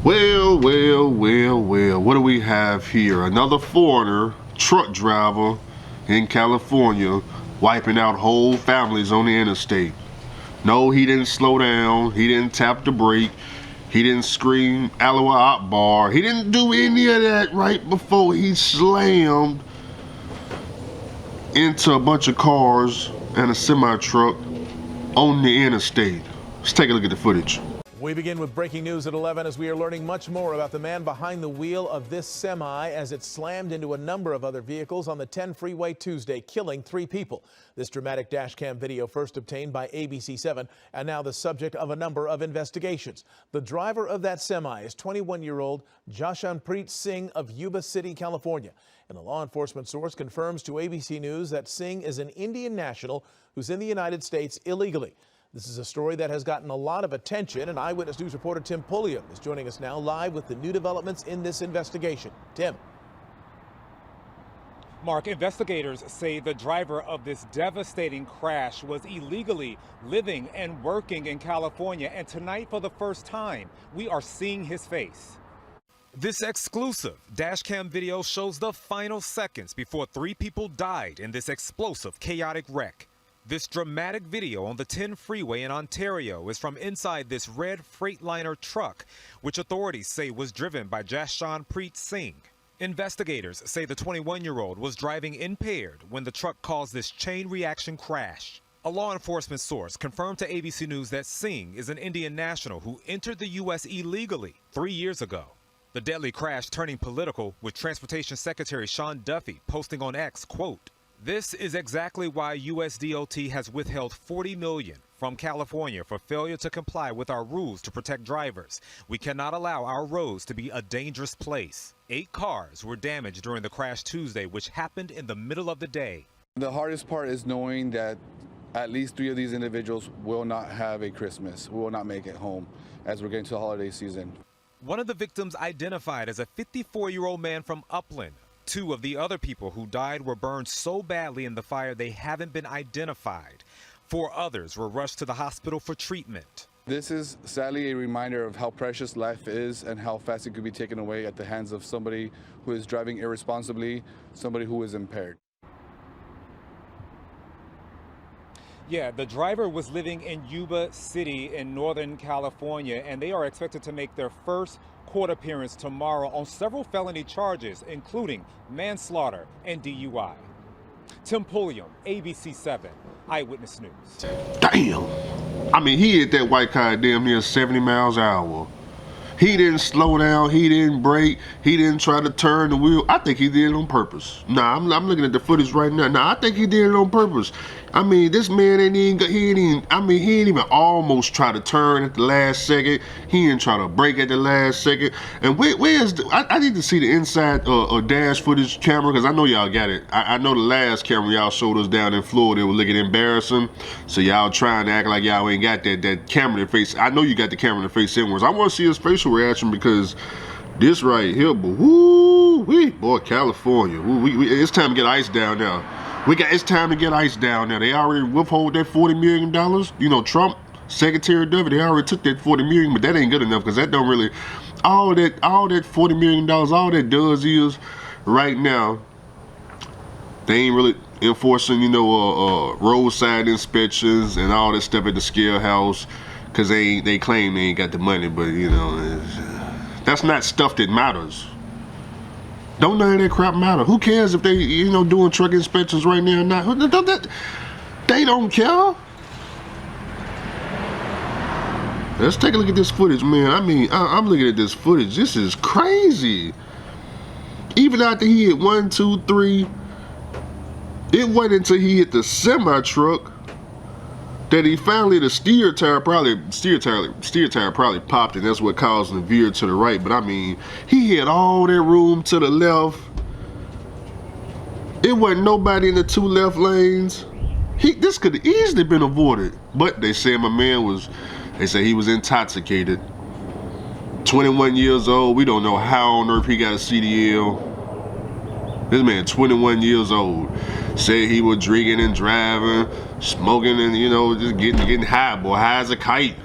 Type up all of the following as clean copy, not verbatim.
Well, what do we have here? Another foreigner, truck driver in California, wiping out whole families on the interstate. No, he didn't slow down. He didn't tap the brake. He didn't scream Allahu Akbar. He didn't do any of that right before he slammed into a bunch of cars and a semi-truck on the interstate. Let's take a look at the footage. We begin with breaking news at 11 as we are learning much more about the man behind the wheel of this semi as it slammed into a number of other vehicles on the 10 freeway Tuesday, killing 3 people. This dramatic dash cam video first obtained by ABC7 and now the subject of a number of investigations. The driver of that semi is 21-year-old Jashanpreet Singh of Yuba City, California. And a law enforcement source confirms to ABC News that Singh is an Indian national who's in the United States illegally. This is a story that has gotten a lot of attention, and Eyewitness News reporter Tim Pulliam is joining us now live with the new developments in this investigation. Tim. Mark, investigators say the driver of this devastating crash was illegally living and working in California, and tonight for the first time, we are seeing his face. This exclusive dashcam video shows the final seconds before 3 people died in this explosive, chaotic wreck. This dramatic video on the 10 freeway in Ontario is from inside this red Freightliner truck, which authorities say was driven by Jashanpreet Singh. Investigators say the 21-year-old was driving impaired when the truck caused this chain reaction crash. A law enforcement source confirmed to ABC News that Singh is an Indian national who entered the U.S. illegally 3 years ago. The deadly crash turning political, with Transportation Secretary Sean Duffy posting on X, quote, "This is exactly why USDOT has withheld $40 million from California for failure to comply with our rules to protect drivers. We cannot allow our roads to be a dangerous place." 8 cars were damaged during the crash Tuesday, which happened in the middle of the day. The hardest part is knowing that at least 3 of these individuals will not have a Christmas, will not make it home as we're getting to the holiday season. One of the victims identified as a 54-year-old man from Upland. 2 of the other people who died were burned so badly in the fire they haven't been identified. 4 others were rushed to the hospital for treatment. This is sadly a reminder of how precious life is and how fast it could be taken away at the hands of somebody who is driving irresponsibly, somebody who is impaired. Yeah, the driver was living in Yuba City in Northern California, and they are expected to make their first court appearance tomorrow on several felony charges, including manslaughter and DUI. Tim Pulliam, ABC7, Eyewitness News. Damn. I mean, he hit that white car damn near 70 miles an hour. He didn't slow down. He didn't brake. He didn't try to turn the wheel. I think he did it on purpose. Nah, I'm looking at the footage right now. Nah, I think he did it on purpose. I mean, this man he ain't even almost try to turn at the last second. He didn't try to brake at the last second. And I need to see the inside dash footage camera, because I know y'all got it. I know the last camera y'all showed us down in Florida, it was looking embarrassing. So y'all trying to act like y'all ain't got that camera to face. I know you got the camera to face inwards. I want to see his facial reaction, because this right here, but woo-wee, boy, California. It's time to get ice down now. It's time to get ice down there. They already withhold that $40 million. You know, Trump, Secretary Duffy, they already took that $40 million, but that ain't good enough, because that don't really, all that $40 million, all that does is, right now, they ain't really enforcing, you know, roadside inspections and all that stuff at the scale house, because they claim they ain't got the money, but, you know, that's not stuff that matters. Don't none of that crap matter. Who cares if they, you know, doing truck inspections right now or not? They don't care. Let's take a look at this footage, man. I mean, I'm looking at this footage. This is crazy. Even after he hit 1, 2, 3, it wasn't until he hit the semi-truck that he finally, the steer tire probably popped, and that's what caused him to veer to the right. But I mean, he had all that room to the left. It wasn't nobody in the 2 left lanes. This could have easily been avoided, but they say they say he was intoxicated. 21 years old. We don't know how on earth he got a CDL. This man, 21 years old, said he was drinking and driving, smoking, and, you know, just getting high, boy, high as a kite.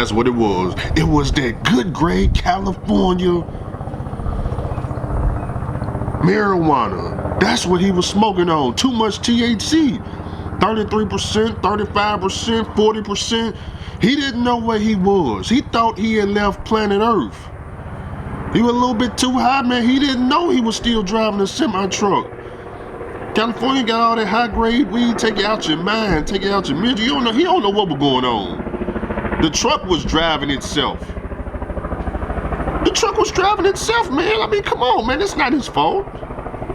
That's what it was. It was that good grade California marijuana. That's what he was smoking on. Too much THC. 33%, 35%, 40%. He didn't know where he was. He thought he had left planet Earth. He was a little bit too high, man. He didn't know he was still driving a semi-truck. California got all that high-grade weed, take you out your mind, take you out your mental. He don't know what was going on. The truck was driving itself. The truck was driving itself, man. I mean, come on, man. It's not his fault.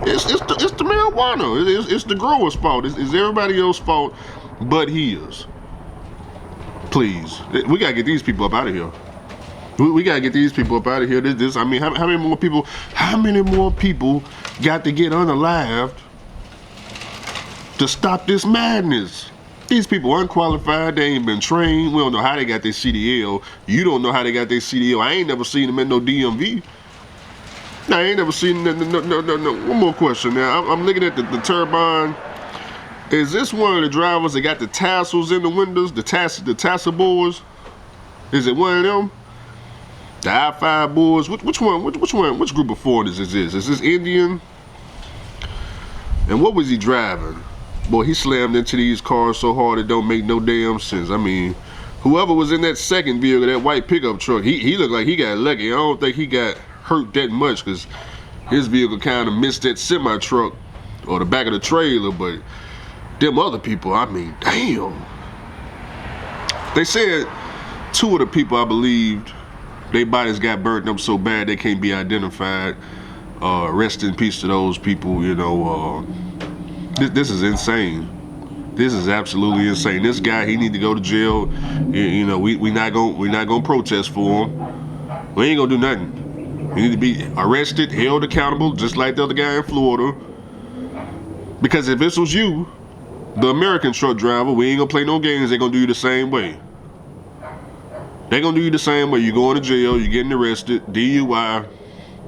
It's the marijuana. It's the grower's fault. It's everybody else's fault but his. Please, we gotta get these people up out of here. We gotta get these people up out of here. I mean, how many more people? How many more people got to get unalived to stop this madness? These people unqualified. They ain't been trained. We don't know how they got their CDL. You don't know how they got their CDL. I ain't never seen them in no DMV. I ain't never seen no. One more question now. I'm looking at the turbine. Is this one of the drivers that got the tassels in the windows, the tassel boards? Is it one of them? The I-5 boards? Which one? Which group of foreigners is this? Is this Indian? And what was he driving? Boy, he slammed into these cars so hard it don't make no damn sense. I mean, whoever was in that second vehicle, that white pickup truck, he looked like he got lucky. I don't think he got hurt that much because his vehicle kind of missed that semi-truck or the back of the trailer, but them other people, I mean, damn. They said 2 of the people, I believed, their bodies got burnt up so bad they can't be identified. Rest in peace to those people, you know. This is insane. This is absolutely insane. This guy, he need to go to jail. You know, we not gonna protest for him. We ain't gonna do nothing. He need to be arrested, held accountable, just like the other guy in Florida. Because if this was you, the American truck driver, we ain't gonna play no games. They're gonna do you the same way. They're gonna do you the same way. You going to jail, you getting arrested, DUI,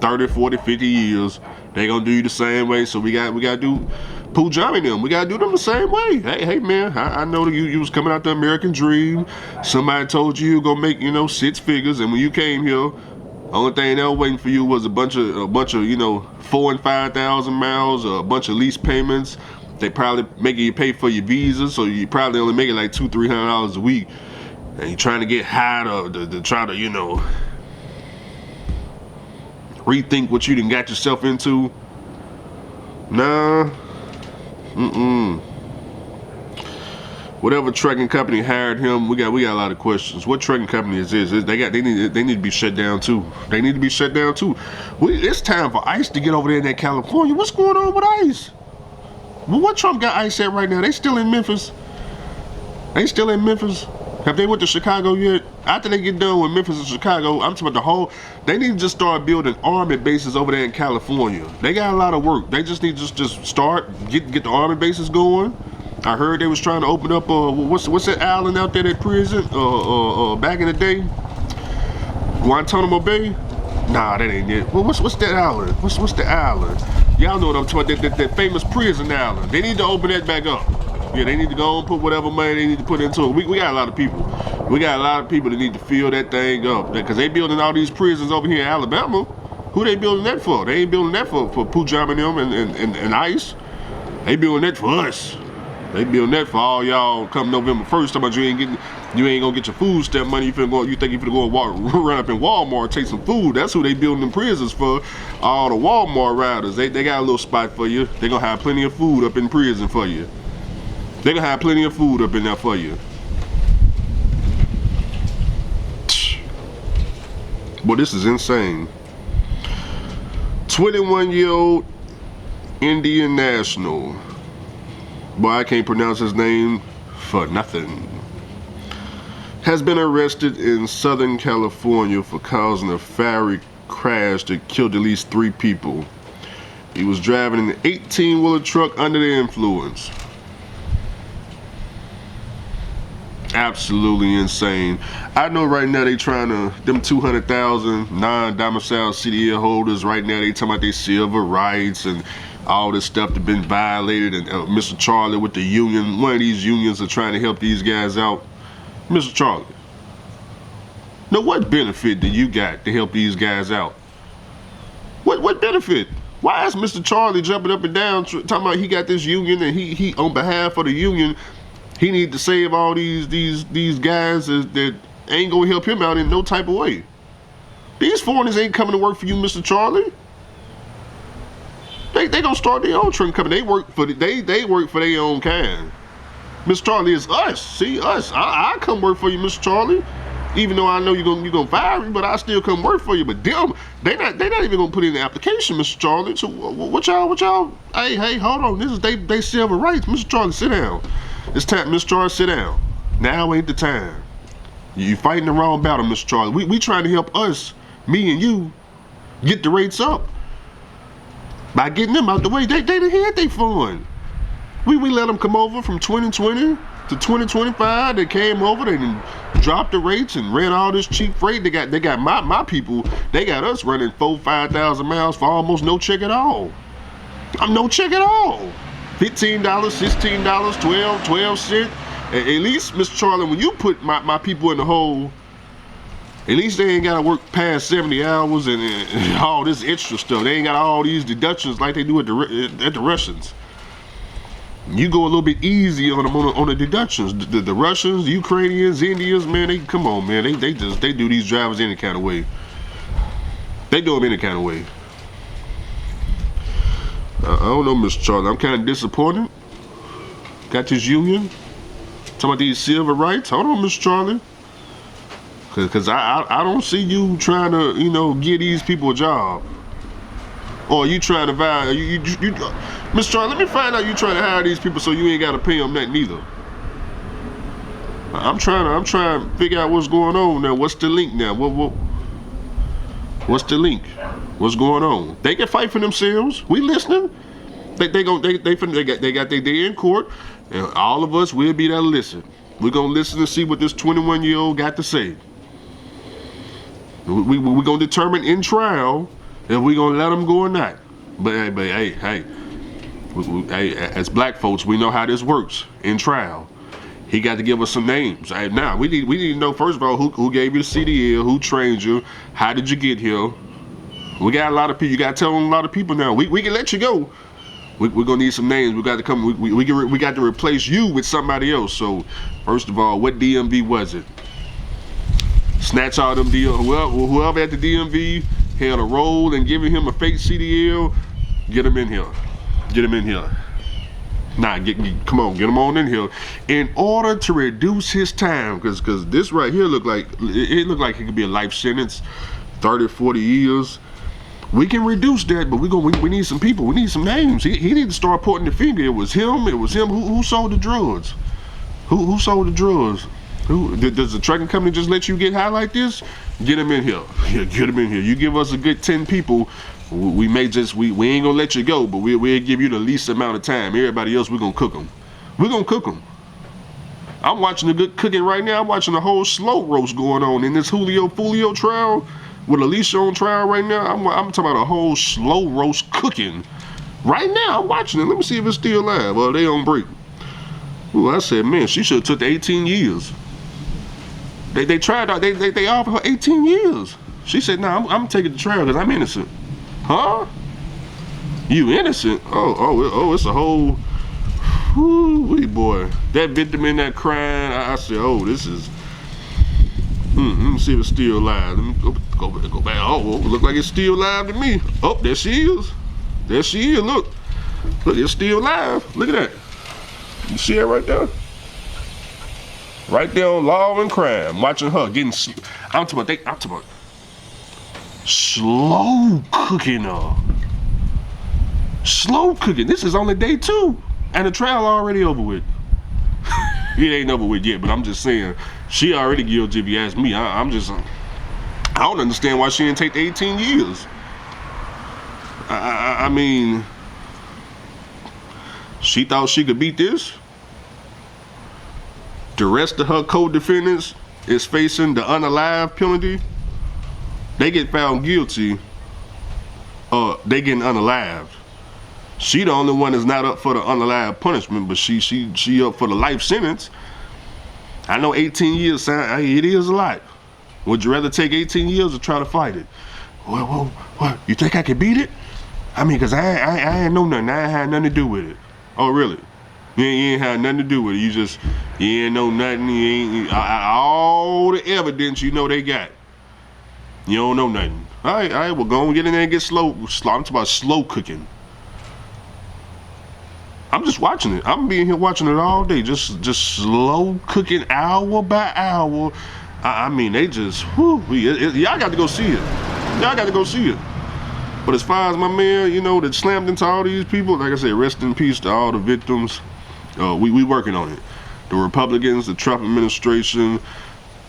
30, 40, 50 years. They gonna do you the same way. So we gotta do Pujami and them. We gotta do them the same way. Hey man, I know that you was coming out the American dream. Somebody told you were gonna make, 6 figures, and when you came here, only thing they were waiting for you was a bunch of 4,000 and 5,000 miles, a bunch of lease payments. They probably making you pay for your visa, so you probably only making like $200-300 a week, and you're trying to get high to try to rethink what you done got yourself into. Nah, Whatever trucking company hired him, we got a lot of questions. What trucking company is this? They need to be shut down too. They need to be shut down too. It's time for ICE to get over there in that California. What's going on with ICE? Well, what Trump got ICE at right now? They still in Memphis. They still in Memphis. Have they went to Chicago yet? After they get done with Memphis and Chicago, I'm talking about the whole, they need to just start building army bases over there in California. They got a lot of work. They just need to just start, get the army bases going. I heard they was trying to open up, what's that island out there, that prison, back in the day? Guantanamo Bay? Nah, that ain't it. Well, what's that island? What's the island? Y'all know what I'm talking about, that famous prison island. They need to open that back up. Yeah, they need to go and put whatever money they need to put into it. We got a lot of people. We got a lot of people that need to fill that thing up. Because they building all these prisons over here in Alabama. Who they building that for? They ain't building that for Pujam and them and ICE. They building that for us. They building that for all y'all come November 1st. Talking about you ain't gonna get your food stamp money. You think you finna go run up in Walmart, take some food. That's who they building them prisons for. All the Walmart riders. They got a little spot for you. They gonna have plenty of food up in prison for you. They gonna have plenty of food up in there for you. Boy, this is insane. 21-year-old Indian national. Boy, I can't pronounce his name for nothing. Has been arrested in Southern California for causing a fiery crash that killed at least 3 people. He was driving an 18-wheeler truck under the influence. Absolutely insane. I know right now they trying to, them 200,000 non-domiciled CDL holders, right now they talking about their civil rights and all this stuff that been violated, and Mr. Charlie with the union, one of these unions are trying to help these guys out. Mr. Charlie, Now, what benefit do you got to help these guys out? What benefit? Why is Mr. Charlie jumping up and down talking about he got this union and he on behalf of the union, he need to save all these guys that ain't gonna help him out in no type of way? These foreigners ain't coming to work for you, Mr. Charlie. They gonna start their own trucking company. They work for their own kind. Mr. Charlie is us. See us. I come work for you, Mr. Charlie. Even though I know you're gonna fire me, but I still come work for you. But them, they not even gonna put in the application, Mr. Charlie. So what y'all? Hey, hold on. This is they civil rights, Mr. Charlie. Sit down. It's time, Mr. Charlie. Sit down. Now ain't the time. You fighting the wrong battle, Mr. Charlie. We trying to help us, me and you, get the rates up by getting them out the way. They done had they fun. We let them come over from 2020 to 2025. They came over, they dropped the rates and ran all this cheap freight. They got my people, they got us running 4,000-5,000 miles for almost no check at all. I'm no check at all. $15, $16, 12 cents. At least, Mr. Charlie, when you put my people in the hole, at least they ain't gotta work past 70 hours and all this extra stuff. They ain't got all these deductions like they do at the Russians. You go a little bit easy on them on the deductions. The Russians, the Ukrainians, Indians, man, they come on, man. They do these drivers any kind of way. They do them any kind of way. I don't know, Mr. Charlie. I'm kind of disappointed. Got this union talking about these civil rights. Hold on, Mr. Charlie. Cause I don't see you trying to give these people a job. Or you trying to Mr. Charlie, let me find out you trying to hire these people so you ain't got to pay them nothing either. I'm trying to figure out what's going on now. What's the link now? What's the link? What's going on? They can fight for themselves. We listening. They got their day in court, and all of us will be there to listen. We're gonna listen to see what this 21-year-old got to say. We're gonna determine in trial if we're gonna let them go or not. But hey, as black folks, we know how this works in trial. He got to give us some names. Now we need to know, first of all, who gave you the CDL, who trained you, how did you get here? We got a lot of people. You got to tell them a lot of people now. We can let you go. We're gonna need some names. We got to come. We got to replace you with somebody else. So first of all, what DMV was it? Snatch all them whoever at the DMV had a role in giving him a fake CDL. Get him in here. Get him in here. Nah, come on, get him on in here. In order to reduce his time, because this right here looked like it could be a life sentence, 30, 40 years. We can reduce that, but we need some people. We need some names. He need to start pointing the finger. It was him. Who sold the drugs? Who sold the drugs? Does the trucking company just let you get high like this? Get him in here. Yeah, get him in here. You give us a good 10 people, we ain't gonna let you go, but we'll give you the least amount of time. Everybody else, we're gonna cook them. We're gonna cook them. I'm watching the good cooking right now. I'm watching the whole slow roast going on in this Julio Fulio trial with Alicia on trial right now. I'm talking about a whole slow roast cooking right now. I'm watching it. Let me see if it's still live. Well, they on break. Ooh, I said, man, she should have took the 18 years. They tried out. They offered her 18 years. She said, "No, I'm taking the trial because I'm innocent." Huh? You innocent? Oh, it's a whole. Whoo, boy, that victim in that crying. I said, oh, this is. Let me see if it's still alive. Let me go back. Oh, look like it's still alive to me. Oh, there she is. There she is. Look, it's still alive. Look at that. You see it right there? Right there on Law and Crime, watching her getting. I'm talking about slow cooking her. Slow cooking. This is only day 2, and the trial already over with. It ain't over with yet, but I'm just saying she already guilty. If you ask me, I don't understand why she didn't take the 18 years. I mean, she thought she could beat this. The rest of her co-defendants is facing the unalive penalty. They get found guilty, they getting unalived. She the only one that's not up for the unalive punishment, but she up for the life sentence. I know 18 years, it is a lot. Would you rather take 18 years or try to fight it? Well, what? You think I could beat it? I mean, cause I ain't know nothing. I ain't had nothing to do with it. Oh, really? You ain't had nothing to do with it. You ain't know nothing. You ain't all the evidence you know they got. You don't know nothing. All right, well, go and get in there and get slow. I'm talking about slow cooking. I'm just watching it. I'm being here watching it all day. Just slow cooking hour by hour. I mean, they just, whew, y'all got to go see it. Y'all got to go see it. But as far as my man, you know, that slammed into all these people, like I said, rest in peace to all the victims. We working on it. The Republicans, the Trump administration,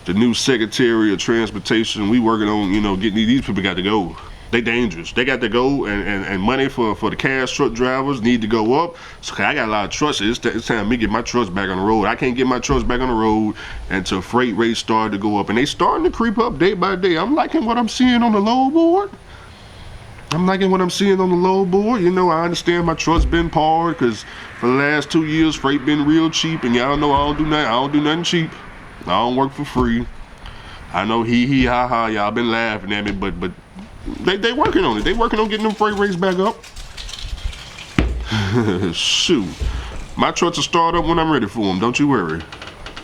the new Secretary of Transportation, we working on, you know, getting these people got to go. They dangerous. They got to go, and money for the cash truck drivers need to go up. So I got a lot of trucks. It's time for me to get my trucks back on the road. I can't get my trucks back on the road until freight rates start to go up. And they starting to creep up day by day. I'm liking what I'm seeing on the load board. I'm liking what I'm seeing on the load board. You know, I understand my truck's been parked because for the last 2 years, freight been real cheap. And y'all know I don't do nothing cheap. I don't work for free. I know he, ha, ha, y'all been laughing at me, but they working on it. They working on getting them freight rates back up. Shoot. My trucks will start up when I'm ready for them. Don't you worry.